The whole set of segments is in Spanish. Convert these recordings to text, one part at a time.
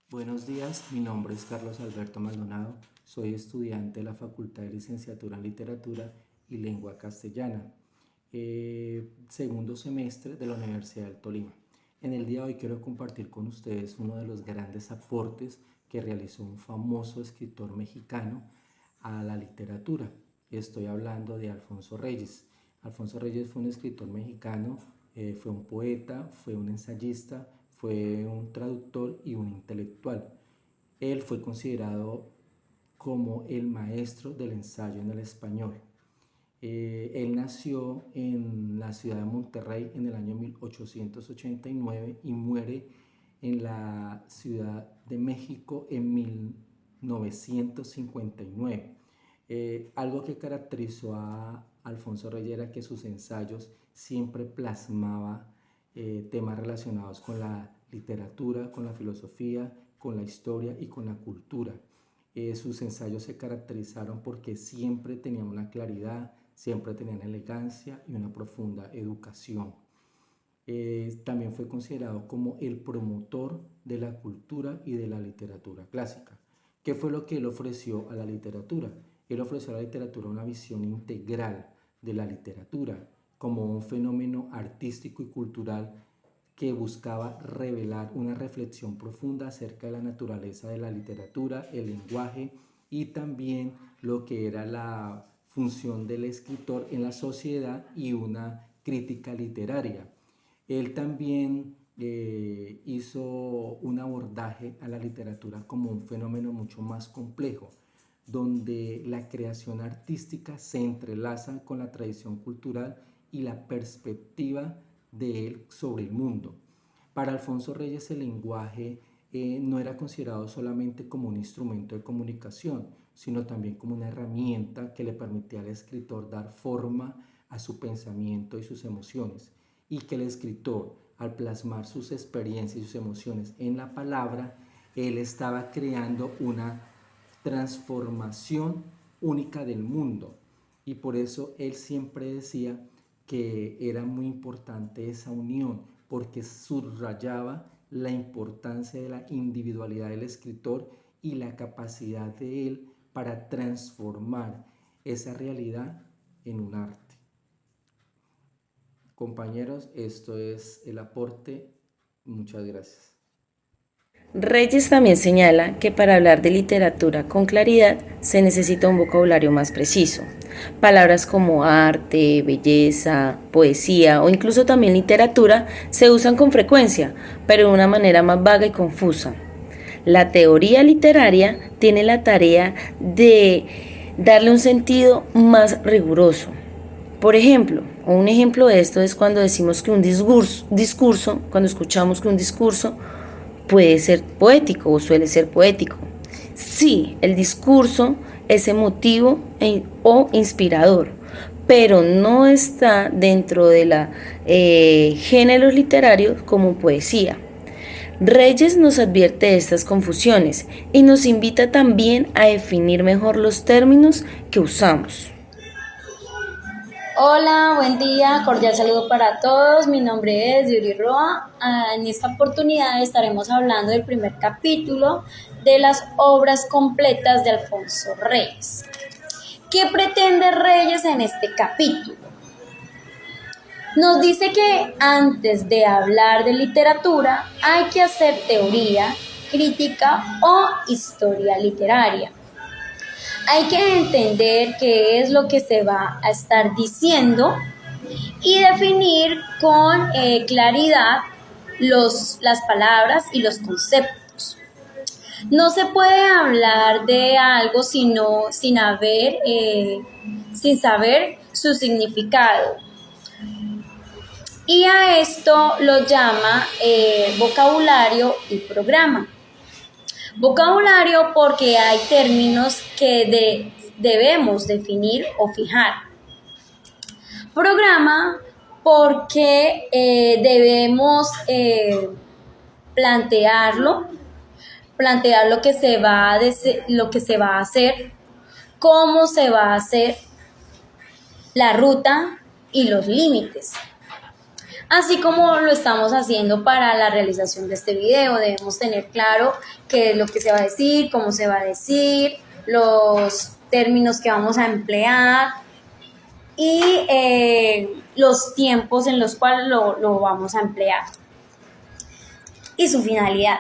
Buenos días, mi nombre es Carlos Alberto Maldonado, soy estudiante de la Facultad de Licenciatura en Literatura y Lengua Castellana, segundo semestre de la Universidad del Tolima. En el día de hoy quiero compartir con ustedes uno de los grandes aportes que realizó un famoso escritor mexicano a la literatura. Estoy hablando de Alfonso Reyes. Alfonso Reyes fue un escritor mexicano, fue un poeta, fue un ensayista, fue un traductor y un intelectual. Él fue considerado como el maestro del ensayo en el español. Él nació en la ciudad de Monterrey en el año 1889 y muere en la Ciudad de México en 1959. Algo que caracterizó a Alfonso Reyes era que sus ensayos siempre plasmaba temas relacionados con la literatura, con la filosofía, con la historia y con la cultura. Sus ensayos se caracterizaron porque siempre tenían una claridad, siempre tenían elegancia y una profunda educación. También fue considerado como el promotor de la cultura y de la literatura clásica. ¿Qué fue lo que él ofreció a la literatura? Él ofreció a la literatura una visión integral de la literatura como un fenómeno artístico y cultural que buscaba revelar una reflexión profunda acerca de la naturaleza de la literatura, el lenguaje y también lo que era la función del escritor en la sociedad y una crítica literaria. Él también hizo un abordaje a la literatura como un fenómeno mucho más complejo, donde la creación artística se entrelaza con la tradición cultural y la perspectiva de él sobre el mundo. Para Alfonso Reyes el lenguaje no era considerado solamente como un instrumento de comunicación, sino también como una herramienta que le permitía al escritor dar forma a su pensamiento y sus emociones, y que el escritor, al plasmar sus experiencias y sus emociones en la palabra, él estaba creando una transformación única del mundo. Y por eso él siempre decía que era muy importante esa unión, porque subrayaba la importancia de la individualidad del escritor y la capacidad de él para transformar esa realidad en un arte. Compañeros, esto es el aporte. Muchas gracias. Reyes también señala que para hablar de literatura con claridad se necesita un vocabulario más preciso. Palabras como arte, belleza, poesía o incluso también literatura se usan con frecuencia, pero de una manera más vaga y confusa. La teoría literaria tiene la tarea de darle un sentido más riguroso. Por ejemplo, un ejemplo de esto es cuando decimos que un discurso, cuando escuchamos que un discurso puede ser poético o suele ser poético. Sí, el discurso es emotivo o inspirador, pero no está dentro de los géneros literarios como poesía. Reyes nos advierte de estas confusiones y nos invita también a definir mejor los términos que usamos. Hola, buen día, cordial saludo para todos. Mi nombre es Yuri Roa. En esta oportunidad estaremos hablando del primer capítulo de las obras completas de Alfonso Reyes. ¿Qué pretende Reyes en este capítulo? Nos dice que antes de hablar de literatura hay que hacer teoría, crítica o historia literaria. Hay que entender qué es lo que se va a estar diciendo y definir con claridad las palabras y los conceptos. No se puede hablar de algo sin saber su significado. Y a esto lo llama vocabulario y programa. Vocabulario porque hay términos que debemos definir o fijar. Programa porque debemos plantear lo que se va a hacer, cómo se va a hacer, la ruta y los límites. Así como lo estamos haciendo para la realización de este video, debemos tener claro qué es lo que se va a decir, cómo se va a decir, los términos que vamos a emplear y los tiempos en los cuales lo vamos a emplear y su finalidad.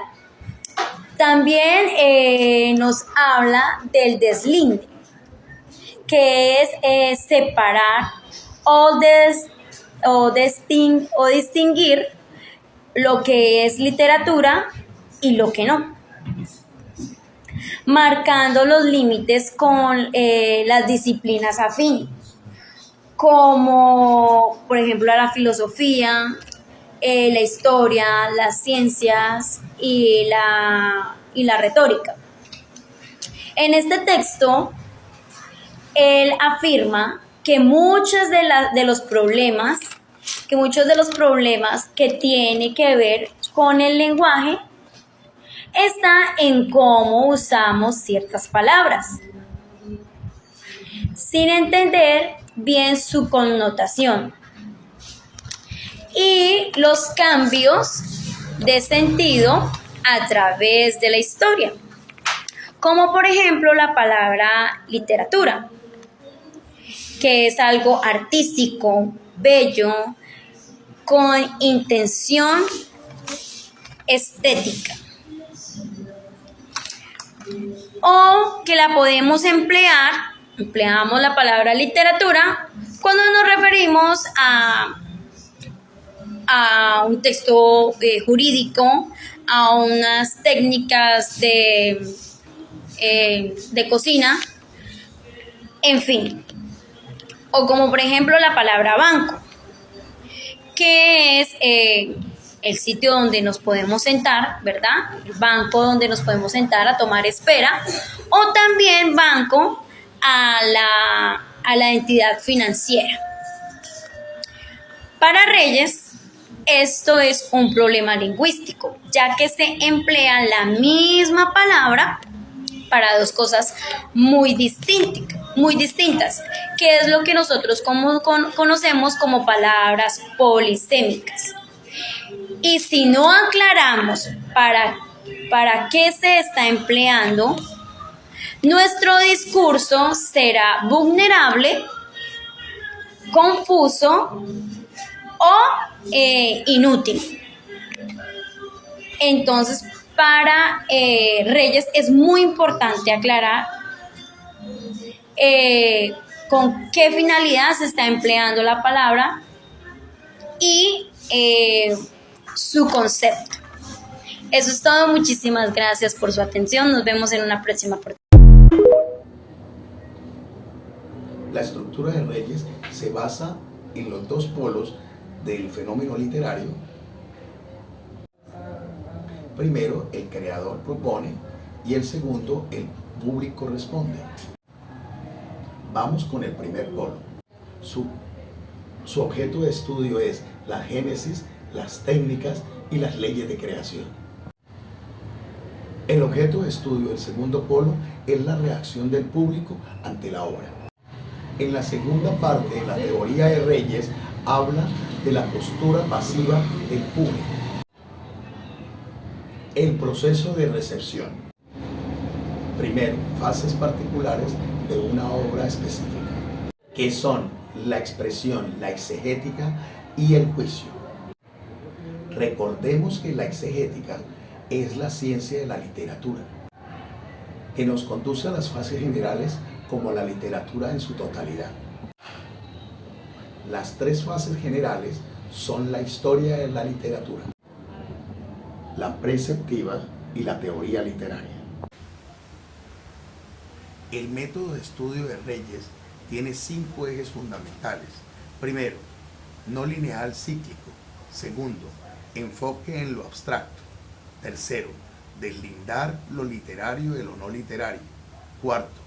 También nos habla del deslinde, que es separar o distinguir lo que es literatura y lo que no, marcando los límites con las disciplinas afín, como por ejemplo la filosofía, la historia, las ciencias y la retórica. En este texto, él afirma que muchos de los problemas que tiene que ver con el lenguaje está en cómo usamos ciertas palabras, sin entender bien su connotación y los cambios de sentido a través de la historia, como por ejemplo la palabra literatura, que es algo artístico, bello, con intención estética, o que la podemos empleamos la palabra literatura cuando nos referimos a un texto jurídico, a unas técnicas de cocina, en fin. O como por ejemplo la palabra banco, que es el sitio donde nos podemos sentar, ¿verdad? El banco donde nos podemos sentar a tomar espera, o también banco a la entidad financiera. Para Reyes, esto es un problema lingüístico, ya que se emplea la misma palabra para dos cosas muy distintas, que es lo que nosotros conocemos como palabras polisémicas. Y si no aclaramos para qué se está empleando, nuestro discurso será vulnerable, confuso o inútil. Entonces, para Reyes es muy importante aclarar con qué finalidad se está empleando la palabra y su concepto. Eso es todo. Muchísimas gracias por su atención. Nos vemos en una próxima oportunidad. La estructura de Reyes se basa en los dos polos del fenómeno literario. Primero, el creador propone y el segundo, el público responde. Vamos con el primer polo. Su objeto de estudio es la génesis, las técnicas y las leyes de creación. El objeto de estudio del segundo polo es la reacción del público ante la obra. En la segunda parte de la teoría de Reyes habla de la postura pasiva del público. El proceso de recepción. Primero, fases particulares de una obra específica, que son la expresión, la exegética y el juicio. Recordemos que la exegética es la ciencia de la literatura, que nos conduce a las fases generales como la literatura en su totalidad. Las tres fases generales son la historia de la literatura, la preceptiva y la teoría literaria. El método de estudio de Reyes tiene 5 ejes fundamentales. Primero, no lineal cíclico. Segundo, enfoque en lo abstracto. Tercero, deslindar lo literario de lo no literario. Cuarto,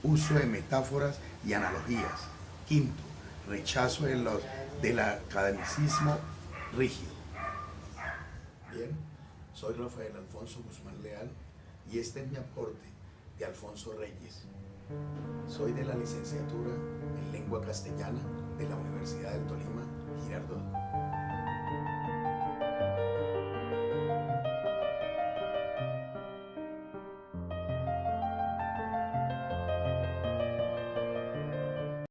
uso de metáforas y analogías. Quinto, rechazo del academicismo rígido. Bien, soy Rafael Alfonso Guzmán Leal y este es mi aporte de Alfonso Reyes. Soy de la licenciatura en Lengua Castellana de la Universidad